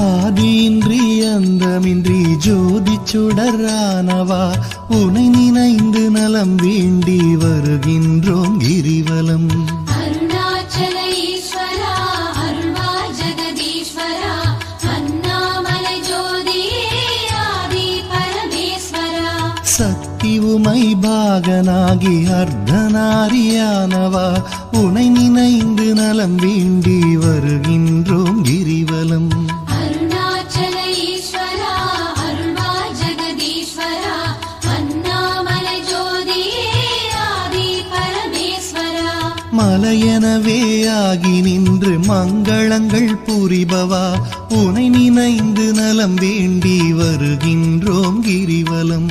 ஆதியின்றி அந்தமின்றி ஜோதி சுடரானவா உனை நினைந்து நலம் வேண்டி வருகின்றோம் கிரிவலம். சக்தி உமை பாகனாகி அர்த்தநாரியானவா உனை நினைந்து நலம் வேண்டி வருகின்றோம் கிரிவலம். மலையனவே ஆகி நின்று மங்களங்கள் புரிபவா உனை நினைந்து நலம் வேண்டி வருகின்றோம் கிரிவலம்.